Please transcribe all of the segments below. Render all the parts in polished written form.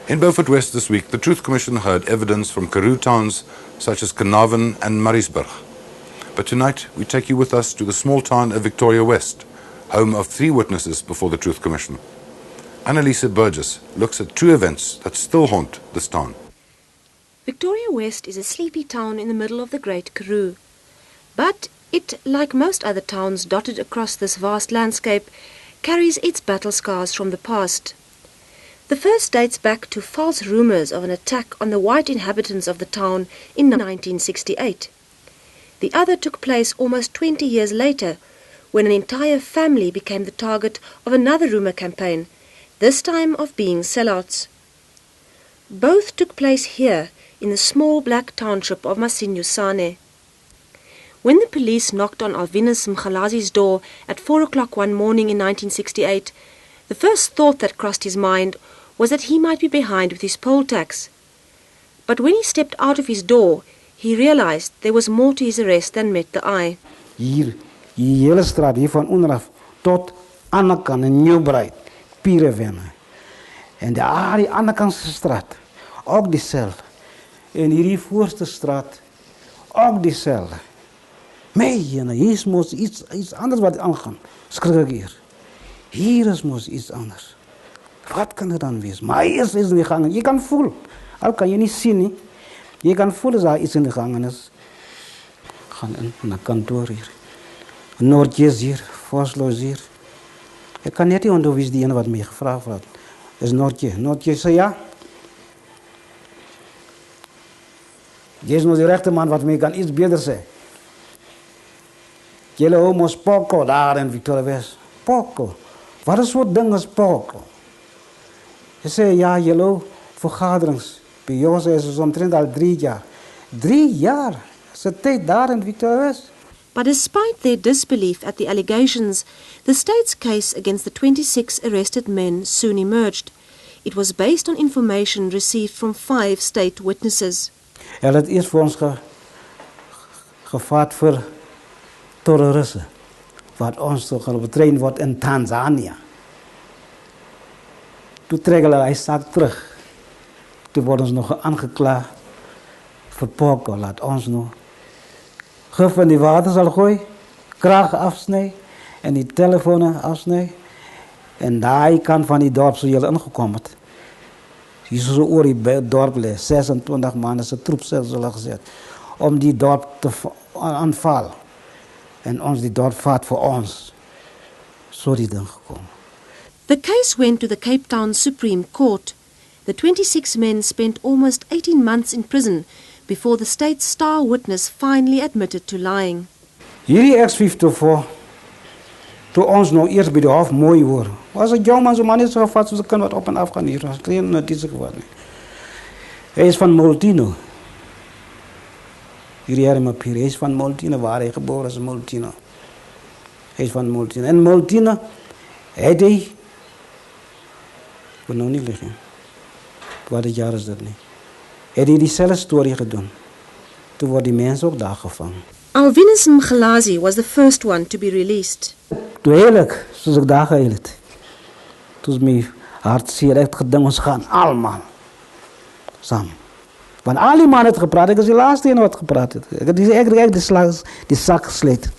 In Beaufort West this week, the Truth Commission heard evidence from Karoo towns such as Kanaven and Mariesburg. But tonight, we take you with us to the small town of Victoria West, home of 3 witnesses before the Truth Commission. Anneliese Burgess looks at 2 events that still haunt this town. Victoria West is a sleepy town in the middle of the Great Karoo. But it, like most other towns dotted across this vast landscape, carries its battle scars from the past. The first dates back to false rumours of an attack on the white inhabitants of the town in 1968. The other took place almost 20 years later, when an entire family became the target of another rumour campaign, this time of being sellouts. Both took place here in the small black township of Masinyusane. When the police knocked on Anneliese Burgess's door at 4 o'clock one morning in 1968, the first thought that crossed his mind was that he might be behind with his poll tax. But when he stepped out of his door, he realized there was more to his arrest than met the eye. Hier, die hele straat hier van onderaf tot Annekan en Nieuwbreid, Pierrewennen. En daar die Annekanse straat, ook diezelfde. En hierdie voorste straat, ook diezelfde. Hier is mos iets anders wat aangaan. Skrik ek hier. Hier is mos iets anders. Wat kan er dan wees? Maar hier is in die gangen. Je kan voelen. Al kan je niet zien, nie. Je kan voelen dat er iets in de gangen is. Gaan in naar kantoor hier. Noordjes hier, Vosloos hier. Ik kan net niet onthouden wie is die ene wat mij gevraagd had. Dat is Noordje. Noordje zei ja. Je is nog de rechte man wat mij kan iets beter zeggen. Jullie homo's poko daar in Victoria West. Poko. Wat is soort ding is poko? Je zei ja, jullie vergaderings. Bij ons is het omtrent al 3 jaar. 3 jaar? Dat is de tijd daar in Victoria West. But despite their disbelief at the allegations, the state's case against the 26 arrested men soon emerged. It was based on information received from 5 state witnesses. Hij had het eerst voor ons gevaard voor terroristen. Wat ons toch betreden wordt in Tanzania. Toen trekken hij zaak terug. Toen worden ze nog aangeklaagd voor poko. Laat ons nog gif van die water zal gooien, kragen afsnijden en die telefoon afsnijden. En daar kan van die dorp zo jullie ingekomen. Die zo oor die dorp ligt, 26 maanden zijn troep zullen gezet. Om die dorp te aanvallen. En ons die dorp vaart voor ons. Zo die ding gekomen. The case went to the Cape Town Supreme Court. The 26 men spent almost 18 months in prison before the state's star witness finally admitted to lying. Hierdie ex-54, toe ons nou eerst bij de hof mooi worden, was het jongman zo'n man is gevat zoals een kind wat op en af gaan hier. Was geen notitie geworden. Hij is van Moltino. Hierdie hermapier, hij is van Moltino, waar hij geboren is, Moltino. Hij is van Moltino. En Moltino, hij deed, ik wil nou niet liggen. Wat het jaar is dat niet. Hij heeft diezelfde story gedaan. Toen worden die mensen ook daar gevangen. Anneliese Burgess was the first one to be released. Toen heerlijk, zoals ik daar geheeld. Toen is mijn hart zeer echt gedaan, ons gaan allemaal samen. Want al die mannen het gepraat, ik is de laatste die wat gepraat heeft. Ik heb echt die zak gesleten.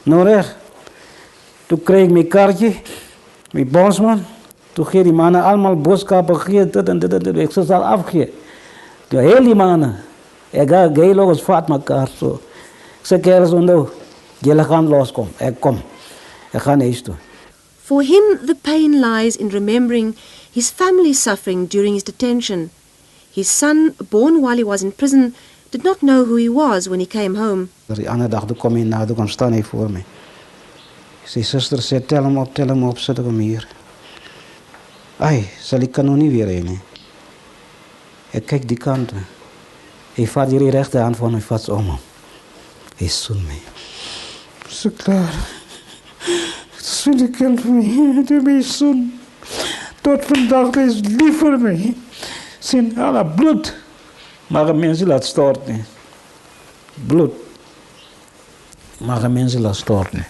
Nou recht. Toen kreeg ik mijn kaartje, mijn bondsman. Toen geef die mannen allemaal boodschappen, geef dit en dit en dit. Ik zou ze al afgeven. De hele mannen. Ik ga heel eens vaart elkaar zo. Ik zeg kerels onder, jullie gaan loskomen. Ik kom. Ik ga naar huis toe. For him, the pain lies in remembering his family's suffering during his detention. His son, born while he was in prison, did not know who he was when he came home. Die andere dag kom hij naar, toen staan hij voor mij. Zijn zuster zei, tel hem op, zet hem hier. Ai, zal ik kan nog niet weer heen. Ik kijk die kant. Hij vat hier die rechterhand van mij vast om hem. Hij zoent mij. Zo klaar. Zo'n die kind van mij, die mij zoent. Tot vandaag is lief voor mij. Zijn alle bloed. Maar een mens laat storten. Bloed. Maar een mens laat storten.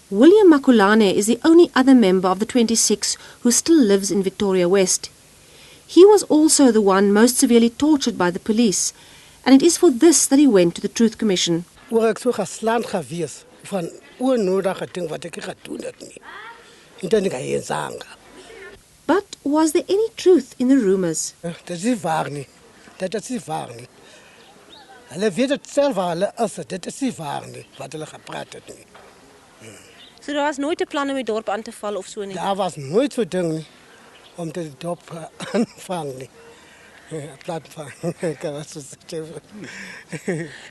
William Makulane is the only other member of the 26 who still lives in Victoria West. He was also the one most severely tortured by the police, and it is for this that he went to the Truth Commission. Ek so geslaan gewees van onnodige ding wat ek gedoen het nie. En dan ek eensaanga. But was there any truth in the rumours? Dit is waar nie. Dit is nie waar nie. Hulle weet dit self hulle is dit is nie waar nie wat hulle gepraat het nie. So daar was nooit 'n plan om die dorp aan te val of so nie. Daar was nooit so ding nie om dit dorp aanvang nie.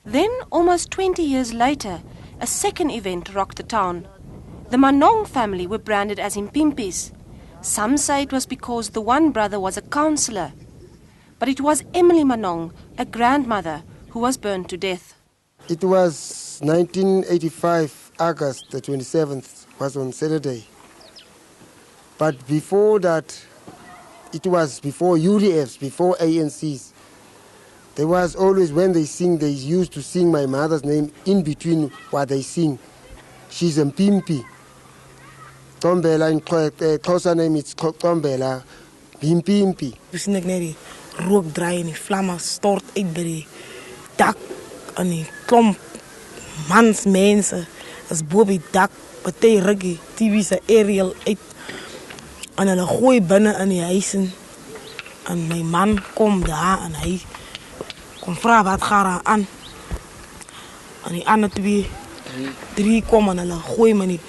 Then, almost 20 years later, a second event rocked the town. The Manong family were branded as impimpis. Some say it was because the one brother was a councillor. But it was Emily Manong, a grandmother, who was burned to death. It was 1985, August the 27th, was on Saturday. But before that, it was before UDFs, before ANCs. There was always, when they sing, they used to sing my mother's name in between what they sing. She's a Mpimpi. Tombela, in closer name it's Tombela, Mpimpi. We sien ek net die rook draai en die vlamme stort uit by die dak en die klomp mans mense is bo op die dak, party ruggie, TV se aerial uit. En hulle gooi binne in die huis en my man kom daar en hy kom vra wat gaan er aan. En die ander drie kom en hulle gooi my die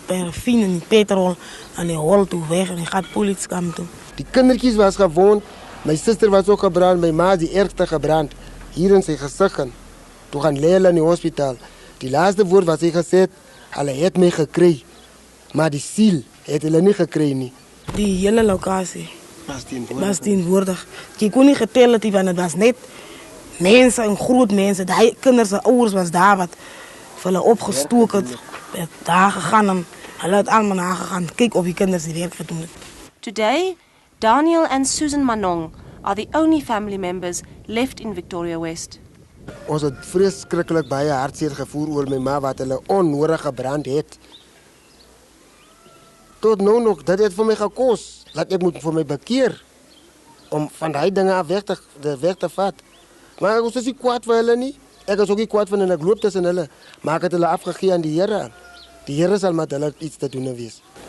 parafine en die petrol en die hol toe weg en die gaat politiekam toe. Die kindertjies was gewond, my suster was ook gebrand, my ma die ergste gebrand, hier in sy gesig. Toe gaan lê hulle in die hospitaal. Die laaste woord wat hy gesê het, hulle het my gekry, maar die siel het hulle nie gekry nie. Die hele lokasie was teenwoordig. Jy kon nie getel het, want het was net mense en groot mense. Die kinders se ouers was daar wat vir hulle opgestook het daar gegaan en hulle het almal nagegaan kyk of die kinders die werk gedoen het. Today, Daniel and Susan Manong are the only family members left in Victoria West. Ons het vreeskriklik baie hartseer gevoel oor my ma wat hulle onnodig gebrand het. Tot nou nog, dat het vir my gekos, dat ek moet vir my bekeer, om van die dinge af weg te vat. Maar ek is nie kwaad vir hulle nie, ek is ook nie kwaad van hulle, ek loop tussen hulle, maar ek het hulle afgegee aan die Here. Die Here sal met hulle iets te doen wees.